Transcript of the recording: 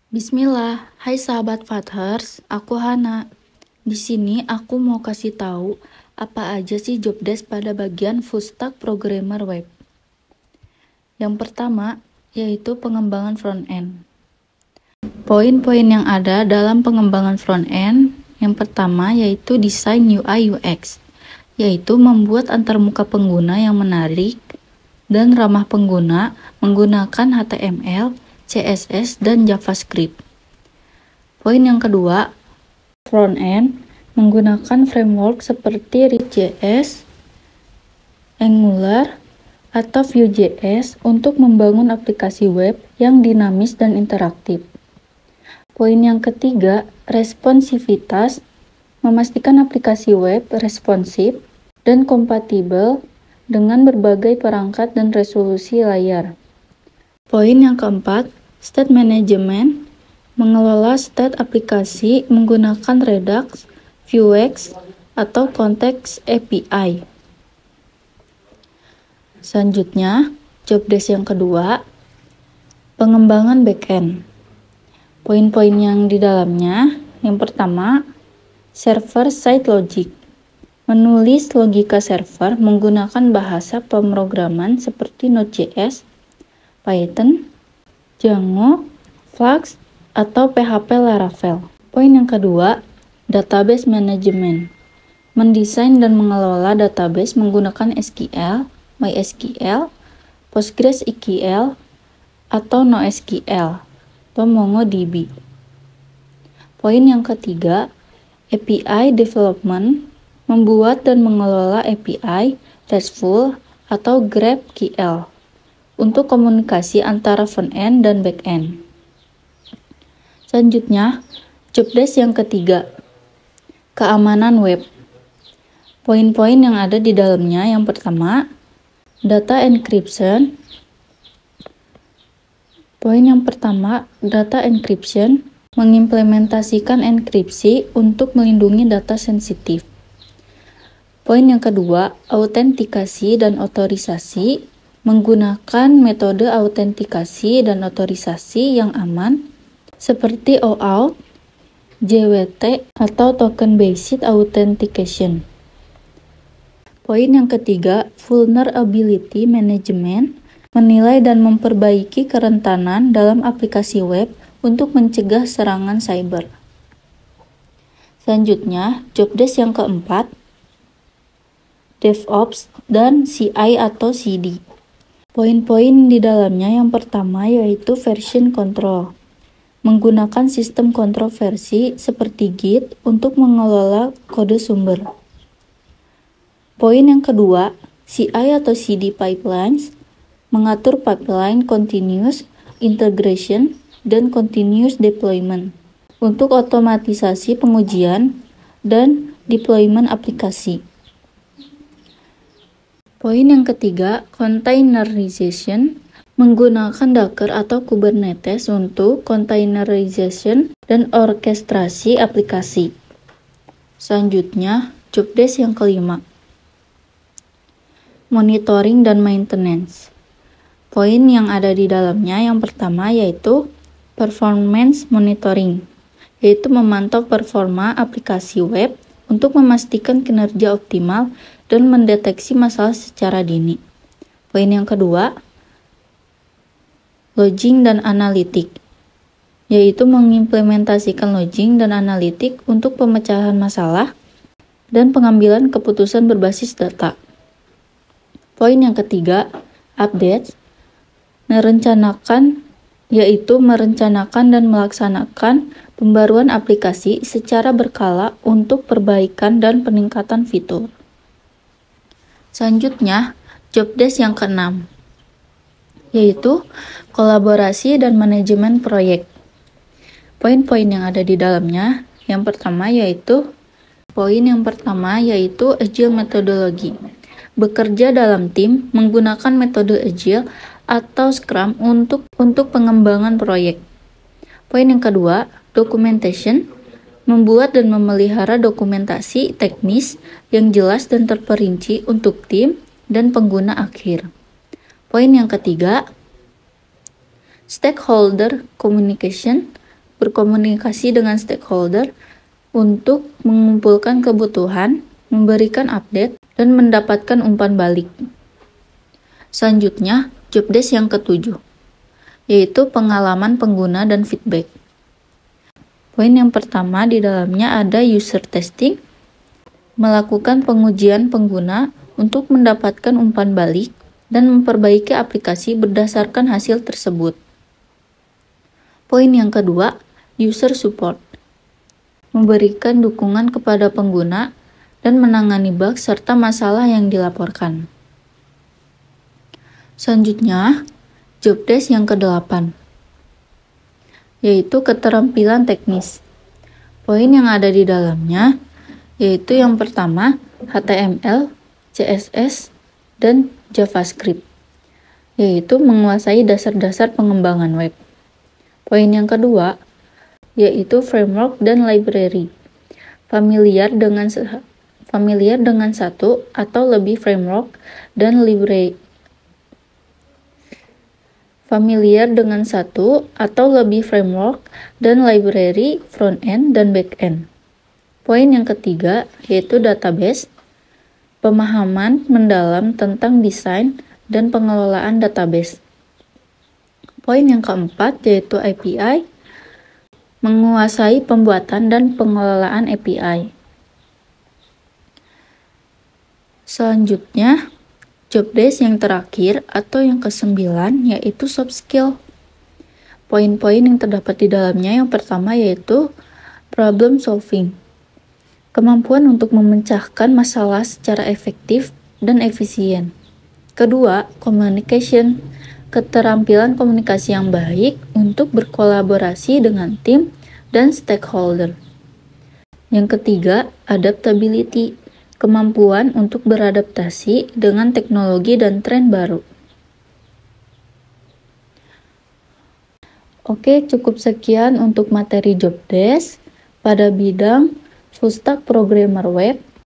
Bismillah, hai sahabat Fathers, aku Hana. Di sini aku mau kasih tahu apa aja sih job desk pada bagian full stack programmer web. Yang pertama yaitu pengembangan front end. Poin-poin yang ada dalam pengembangan front end, yang pertama yaitu desain UI UX, yaitu membuat antarmuka pengguna yang menarik dan ramah pengguna menggunakan HTML, CSS, dan JavaScript. Poin yang kedua, front end menggunakan framework seperti React.js, Angular, atau Vue.js untuk membangun aplikasi web yang dinamis dan interaktif. Poin yang ketiga, responsivitas, memastikan aplikasi web responsif dan kompatibel dengan berbagai perangkat dan resolusi layar. Poin yang keempat, state management, mengelola state aplikasi menggunakan Redux, Vuex, atau Context API. Selanjutnya, job desk yang kedua, pengembangan backend. Poin-poin yang di dalamnya, yang pertama, server-side logic. Menulis logika server menggunakan bahasa pemrograman seperti Node.js, Python, Django, Flux, atau PHP Laravel. Poin yang kedua, database management. Mendesain dan mengelola database menggunakan SQL, MySQL, PostgreSQL, atau NoSQL, atau MongoDB. Poin yang ketiga, API development. Membuat dan mengelola API, RESTful, atau GraphQL untuk komunikasi antara front-end dan back-end. Selanjutnya, job desk yang ketiga, keamanan web. Poin-poin yang ada di dalamnya, yang pertama, data encryption. Poin yang pertama, data encryption, mengimplementasikan enkripsi untuk melindungi data sensitif. Poin yang kedua, autentikasi dan otorisasi, menggunakan metode autentikasi dan otorisasi yang aman seperti OAuth, JWT, atau Token Based Authentication. Poin yang ketiga, vulnerability management, menilai dan memperbaiki kerentanan dalam aplikasi web untuk mencegah serangan cyber. Selanjutnya, job desk yang keempat, DevOps dan CI atau CD. Poin-poin di dalamnya yang pertama yaitu version control. Menggunakan sistem kontrol versi seperti Git untuk mengelola kode sumber. Poin yang kedua, CI atau CD pipelines, mengatur pipeline continuous integration dan continuous deployment untuk otomatisasi pengujian dan deployment aplikasi. Poin yang ketiga, containerization, menggunakan Docker atau Kubernetes untuk containerization dan orkestrasi aplikasi. Selanjutnya, job desk yang kelima, monitoring dan maintenance. Poin yang ada di dalamnya yang pertama yaitu performance monitoring, yaitu memantau performa aplikasi web untuk memastikan kinerja optimal dan mendeteksi masalah secara dini. Poin yang kedua, logging dan analitik, yaitu mengimplementasikan logging dan analitik untuk pemecahan masalah dan pengambilan keputusan berbasis data. Poin yang ketiga, update, merencanakan dan melaksanakan pembaruan aplikasi secara berkala untuk perbaikan dan peningkatan fitur. Selanjutnya, job desk yang keenam, yaitu kolaborasi dan manajemen proyek. Poin-poin yang ada di dalamnya, yang pertama yaitu Agile methodology. Bekerja dalam tim menggunakan metode Agile atau Scrum untuk pengembangan proyek. Poin yang kedua, documentation, membuat dan memelihara dokumentasi teknis yang jelas dan terperinci untuk tim dan pengguna akhir. Poin yang ketiga, stakeholder communication, berkomunikasi dengan stakeholder untuk mengumpulkan kebutuhan, memberikan update, dan mendapatkan umpan balik. Selanjutnya, job desk yang ketujuh, yaitu pengalaman pengguna dan feedback. Poin yang pertama di dalamnya ada user testing, melakukan pengujian pengguna untuk mendapatkan umpan balik dan memperbaiki aplikasi berdasarkan hasil tersebut. Poin yang kedua, user support, memberikan dukungan kepada pengguna dan menangani bug serta masalah yang dilaporkan. Selanjutnya, job desk yang ke-8, yaitu keterampilan teknis. Poin yang ada di dalamnya yaitu yang pertama, HTML, CSS, dan JavaScript, yaitu menguasai dasar-dasar pengembangan web. Poin yang kedua, yaitu framework dan library. Familiar dengan satu atau lebih framework dan library. Familiar dengan satu atau lebih framework dan library front-end dan back-end. Poin yang ketiga, yaitu database. Pemahaman mendalam tentang desain dan pengelolaan database. Poin yang keempat, yaitu API. Menguasai pembuatan dan pengelolaan API. Selanjutnya, job desk yang terakhir atau yang ke-9 yaitu soft skill. Poin-poin yang terdapat di dalamnya yang pertama yaitu problem solving. Kemampuan untuk memecahkan masalah secara efektif dan efisien. Kedua, communication. Keterampilan komunikasi yang baik untuk berkolaborasi dengan tim dan stakeholder. Yang ketiga, adaptability. Kemampuan untuk beradaptasi dengan teknologi dan tren baru. Oke, cukup sekian untuk materi job desk pada bidang full stack programmer web